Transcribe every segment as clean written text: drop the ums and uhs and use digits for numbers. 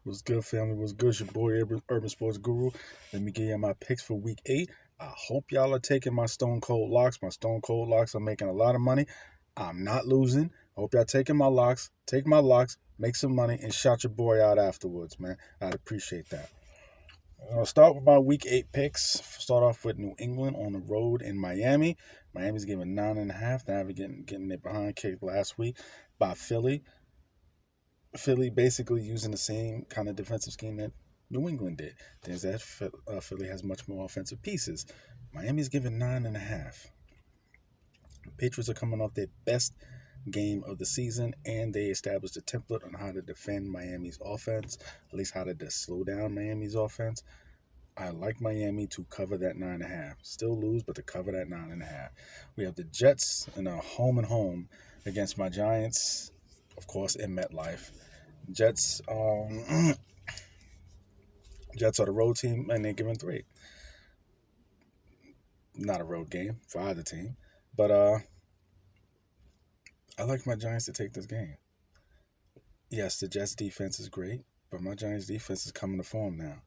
What's good, family? What's good? It's your boy, Urban Sports Guru. Let me give you my picks for week 8. I hope y'all are taking my Stone Cold locks. My Stone Cold locks are making a lot of money. I'm not losing. Hope y'all taking my locks. Take my locks, make some money, and shout your boy out afterwards, man. I'd appreciate that. I'll start with my week 8 picks. Start off with New England on the road in Miami. Miami's giving 9.5. Now we're getting it behind kicked last week by Philly. Philly basically using the same kind of defensive scheme that New England did. There's that Philly has much more offensive pieces. Miami's given 9.5. Patriots are coming off their best game of the season, and they established a template on how to defend Miami's offense, at least how to slow down Miami's offense. I like Miami to cover that 9.5. Still lose, but to cover that 9.5. We have the Jets in a home and home against my Giants, of course, in MetLife. Jets, Jets are the road team, and they're giving 3. Not a road game for either team, but I like my Giants to take this game. Yes, the Jets defense is great, but my Giants defense is coming to form now.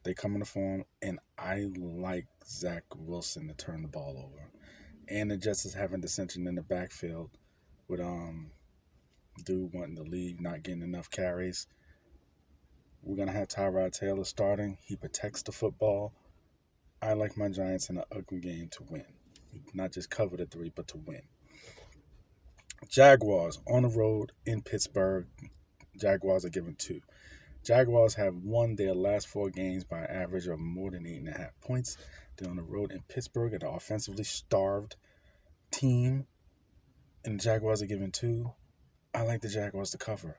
They coming to form, and I like Zach Wilson to turn the ball over. And the Jets is having dissension in the backfield with dude wanting to leave, not getting enough carries. We're gonna have Tyrod Taylor starting. He protects the football. I like my Giants in an ugly game to win. Not just cover the 3, but to win. Jaguars on the road in Pittsburgh. Jaguars are given 2. Jaguars have won their last 4 games by an average of more than 8.5 points. They're on the road in Pittsburgh, an offensively starved team. And the Jaguars are given 2. I like the Jaguars to cover.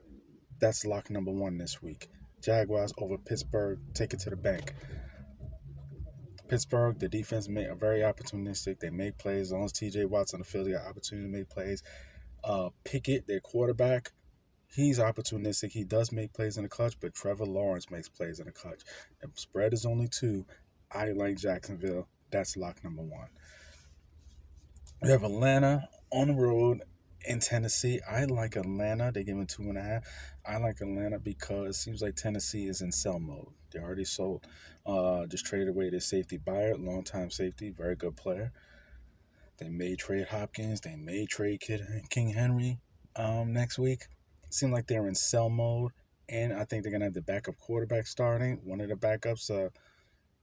That's lock number 1 this week. Jaguars over Pittsburgh. Take it to the bank. Pittsburgh, the defense are very opportunistic. They make plays. As long as TJ Watt's on the field, they got opportunity to make plays. Pickett, their quarterback, he's opportunistic. He does make plays in the clutch, but Trevor Lawrence makes plays in the clutch. The spread is only 2. I like Jacksonville. That's lock number 1. We have Atlanta on the road in Tennessee. I like Atlanta. They're giving 2.5. I like Atlanta because it seems like Tennessee is in sell mode. They already sold, just traded away their safety buyer, longtime safety, very good player. They may trade Hopkins. They may trade King Henry next week. It seems like they're in sell mode, and I think they're gonna have the backup quarterback starting. One of the backups,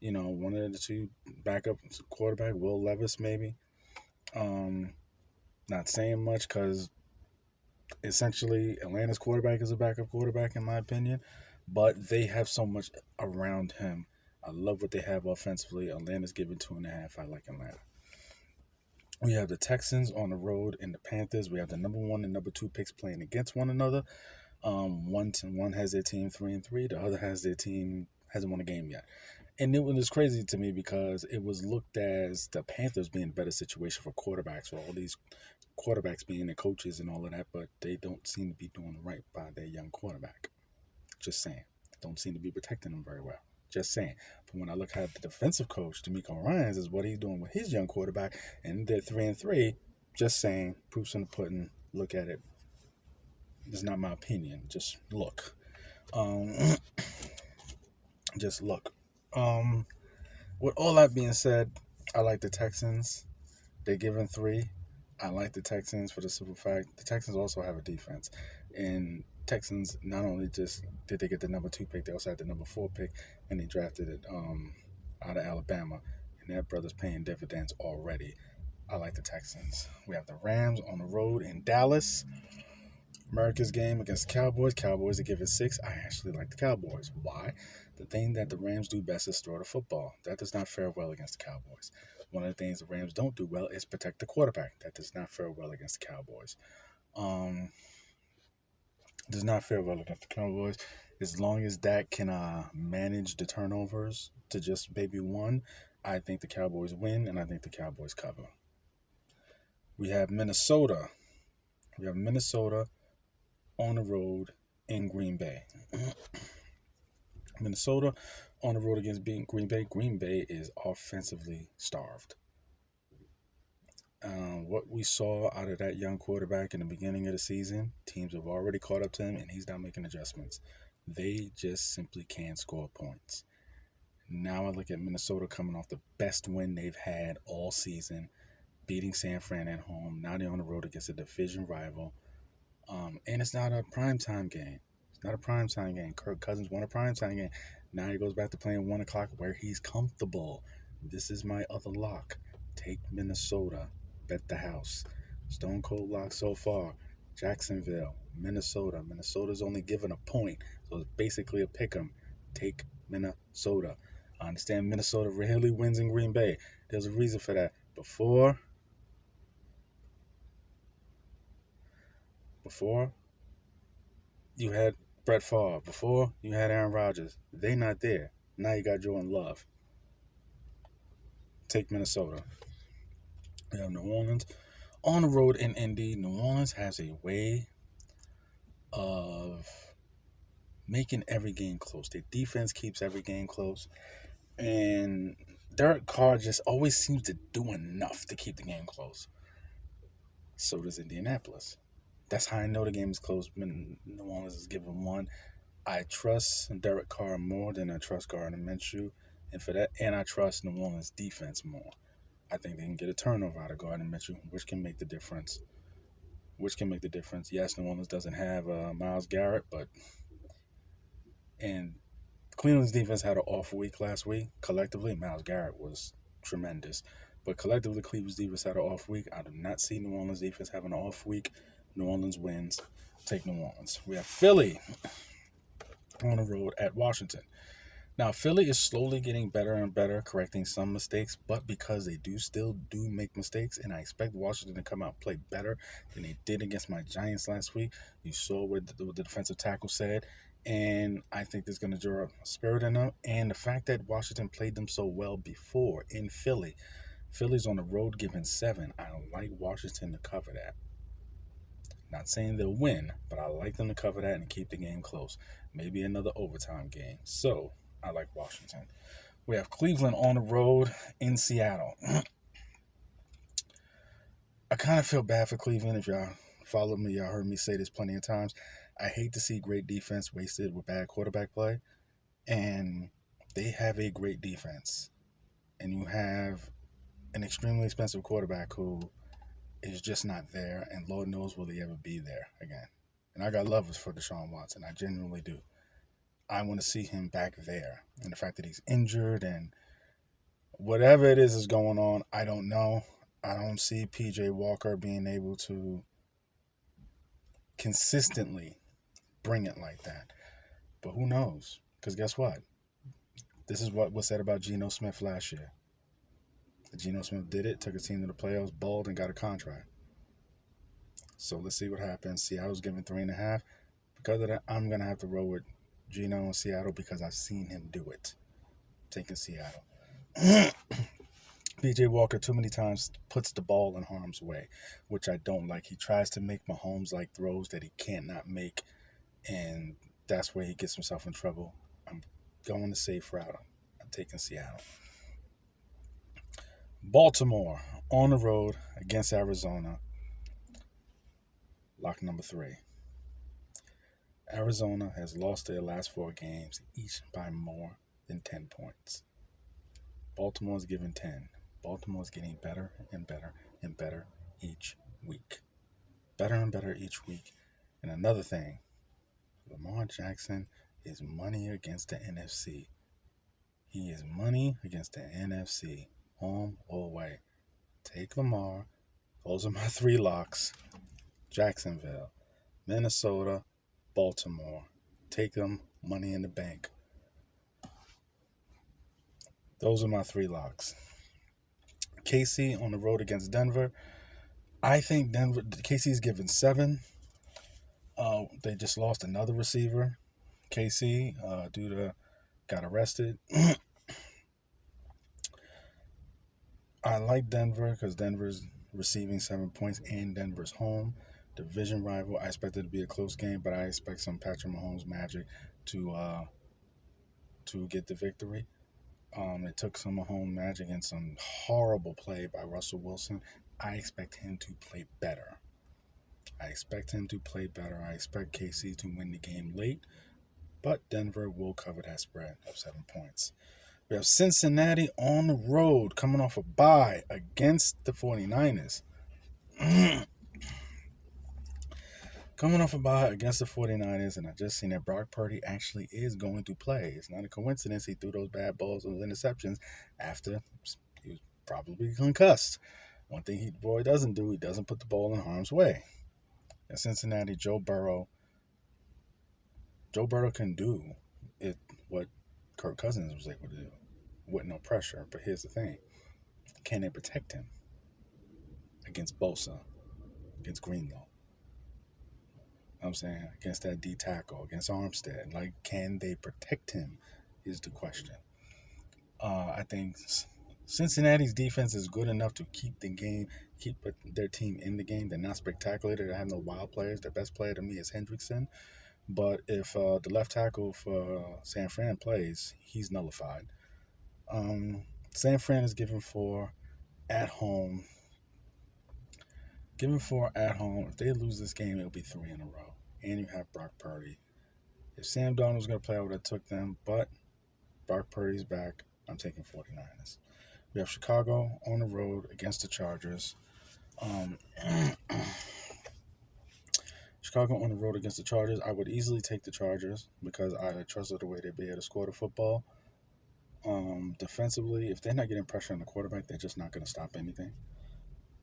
one of the 2 backup quarterback, Will Levis maybe. Um, Not saying much because essentially Atlanta's quarterback is a backup quarterback in my opinion, but they have so much around him. I love what they have offensively. Atlanta's given 2.5. I like Atlanta. We have the Texans on the road and the Panthers. We have the number 1 and number 2 picks playing against one another. One has their team 3-3. The other has their team hasn't won a game yet. And it was crazy to me because it was looked as the Panthers being a better situation for quarterbacks, for all these quarterbacks being the coaches and all of that, but they don't seem to be doing right by their young quarterback. Just saying. Don't seem to be protecting them very well. Just saying. But when I look at the defensive coach, D'Amico Ryans, is what he's doing with his young quarterback, and they're 3-3. Just saying. Proofs in the pudding. Look at it. It's not my opinion. Just look. Um, just look. Um, with all that being said, I like the Texans. They're given 3. I like the Texans for the simple fact the Texans also have a defense. And Texans not only just did they get the number 2 pick, they also had the number 4 pick, and they drafted it out of Alabama. And that brother's paying dividends already. I like the Texans. We have the Rams on the road in Dallas. America's game against the Cowboys. Cowboys are given 6. I actually like the Cowboys. Why? The thing that the Rams do best is throw the football. That does not fare well against the Cowboys. One of the things the Rams don't do well is protect the quarterback. That does not fare well against the Cowboys. Does not fare well against the Cowboys. As long as Dak can manage the turnovers to just maybe 1, I think the Cowboys win, and I think the Cowboys cover. We have Minnesota. We have Minnesota on the road in Green Bay. Minnesota on the road against Green Bay. Green Bay is offensively starved. What we saw out of that young quarterback in the beginning of the season, teams have already caught up to him, and he's not making adjustments. They just simply can't score points. Now I look at Minnesota coming off the best win they've had all season, beating San Fran at home. Now they're on the road against a division rival. And it's not a primetime game. It's not a primetime game. Kirk Cousins won a primetime game. Now he goes back to playing 1 o'clock where he's comfortable. This is my other lock. Take Minnesota. Bet the house. Stone Cold lock so far. Jacksonville, Minnesota. Minnesota's only given a point, so it's basically a pick 'em. Take Minnesota. I understand Minnesota rarely wins in Green Bay. There's a reason for that. Before you had Brett Favre. Before you had Aaron Rodgers. They not there. Now you got Jordan Love. Take Minnesota. You have New Orleans on the road in Indy. New Orleans has a way of making every game close. Their defense keeps every game close, and Derek Carr just always seems to do enough to keep the game close. So does Indianapolis. That's how I know the game is close when New Orleans is given one. I trust Derek Carr more than I trust Gardner Minshew, and for that, and I trust New Orleans defense more. I think they can get a turnover out of Gardner Minshew, which can make the difference. Yes, New Orleans doesn't have Myles Garrett, and Cleveland's defense had an off week last week. Collectively, Myles Garrett was tremendous, but collectively, Cleveland's defense had an off week. I do not see New Orleans defense having an off week. New Orleans wins. Take New Orleans. We have Philly on the road at Washington. Now, Philly is slowly getting better and better, correcting some mistakes, but because they still do make mistakes, and I expect Washington to come out and play better than they did against my Giants last week. You saw what the defensive tackle said, and I think there's going to draw a spirit in them. And the fact that Washington played them so well before in Philly, Philly's on the road giving 7. I like Washington to cover that. Not saying they'll win, but I like them to cover that and keep the game close. Maybe another overtime game. So I like Washington. We have Cleveland on the road in Seattle. I kind of feel bad for Cleveland. If y'all follow me, y'all heard me say this plenty of times. I hate to see great defense wasted with bad quarterback play. And they have a great defense. And you have an extremely expensive quarterback who is just not there, and Lord knows will he ever be there again. And I got love for Deshaun Watson. I genuinely do. I want to see him back there. And the fact that he's injured and whatever it is going on, I don't know. I don't see PJ Walker being able to consistently bring it like that. But who knows? Because guess what? This is what was said about Geno Smith last year. Geno Smith did it, took a team to the playoffs, balled, and got a contract. So let's see what happens. Seattle's giving 3.5. Because of that, I'm going to have to roll with Geno in Seattle because I've seen him do it. Taking Seattle. PJ Walker too many times puts the ball in harm's way, which I don't like. He tries to make Mahomes like throws that he cannot make, and that's where he gets himself in trouble. I'm going the safe route. I'm taking Seattle. Baltimore on the road against Arizona. Lock number 3. Arizona has lost their last 4 games, each by more than 10 points. Baltimore's given 10. Baltimore's getting better and better and better each week. Better and better each week. And another thing, Lamar Jackson is money against the NFC. He is money against the NFC. Home or away. Take Lamar. Those are my 3 locks. Jacksonville, Minnesota, Baltimore. Take them. Money in the bank. Those are my 3 locks. KC on the road against Denver. I think KC's given 7. They just lost another receiver. KC, got arrested. I like Denver because Denver's receiving 7 points and Denver's home. Division rival. I expect it to be a close game, but I expect some Patrick Mahomes magic to get the victory. It took some Mahomes magic and some horrible play by Russell Wilson. I expect him to play better. I expect KC to win the game late, but Denver will cover that spread of 7 points. We have Cincinnati on the road coming off a bye against the 49ers. Coming off a bye against the 49ers, and I just seen that Brock Purdy actually is going to play. It's not a coincidence he threw those bad balls and interceptions after he was probably concussed. One thing the boy doesn't do, he doesn't put the ball in harm's way. At Cincinnati, Joe Burrow can do what Kirk Cousins was able to do with no pressure. But here's the thing. Can they protect him against Bosa, against Greenlaw? I'm saying against that D tackle, against Armstead. Like, can they protect him is the question. I think Cincinnati's defense is good enough to keep their team in the game. They're not spectacular. They have no wild players. Their best player to me is Hendrickson. But if the left tackle for San Fran plays, he's nullified. San Fran is given for at home. If they lose this game, it'll be 3 in a row. And you have Brock Purdy. If Sam Darnold's going to play, I would have took them. But Brock Purdy's back. I'm taking 49ers. We have Chicago on the road against the Chargers. Chicago on the road against the Chargers. I would easily take the Chargers because I trusted the way they'd be able to score the football. Defensively, if they're not getting pressure on the quarterback, they're just not going to stop anything.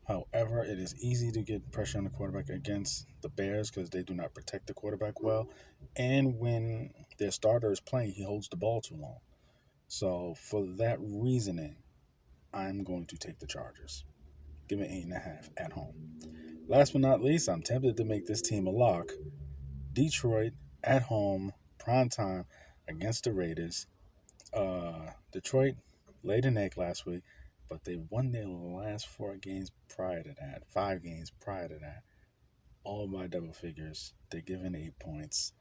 However, it is easy to get pressure on the quarterback against the Bears because they do not protect the quarterback well. And when their starter is playing, he holds the ball too long. So for that reasoning, I'm going to take the Chargers. Give it 8.5 at home. Last but not least, I'm tempted to make this team a lock. Detroit at home, prime time against the Raiders. Detroit laid an egg last week, but they won their last 5 games prior to that, all by double figures. They're given 8 points.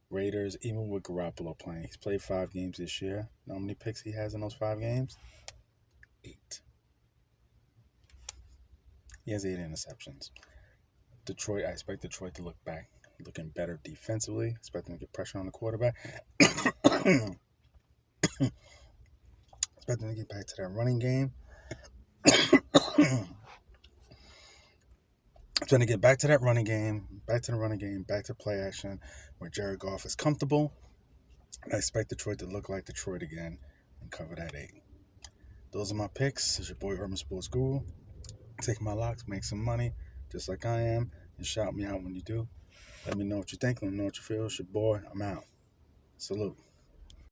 Raiders, even with Garoppolo playing, he's played 5 games this year. You know how many picks he has in those 5 games? 8. He has 8 interceptions. I expect Detroit to look back, looking better defensively. Expect them to get pressure on the quarterback. Expect them to get back to that running game. Back to the running game, back to play action where Jared Goff is comfortable. I expect Detroit to look like Detroit again and cover that 8. Those are my picks. It's your boy Urban Sports Guru. Take my locks, make some money, just like I am, and shout me out when you do. Let me know what you think. Let me know what you feel. It's your boy. I'm out. Salute.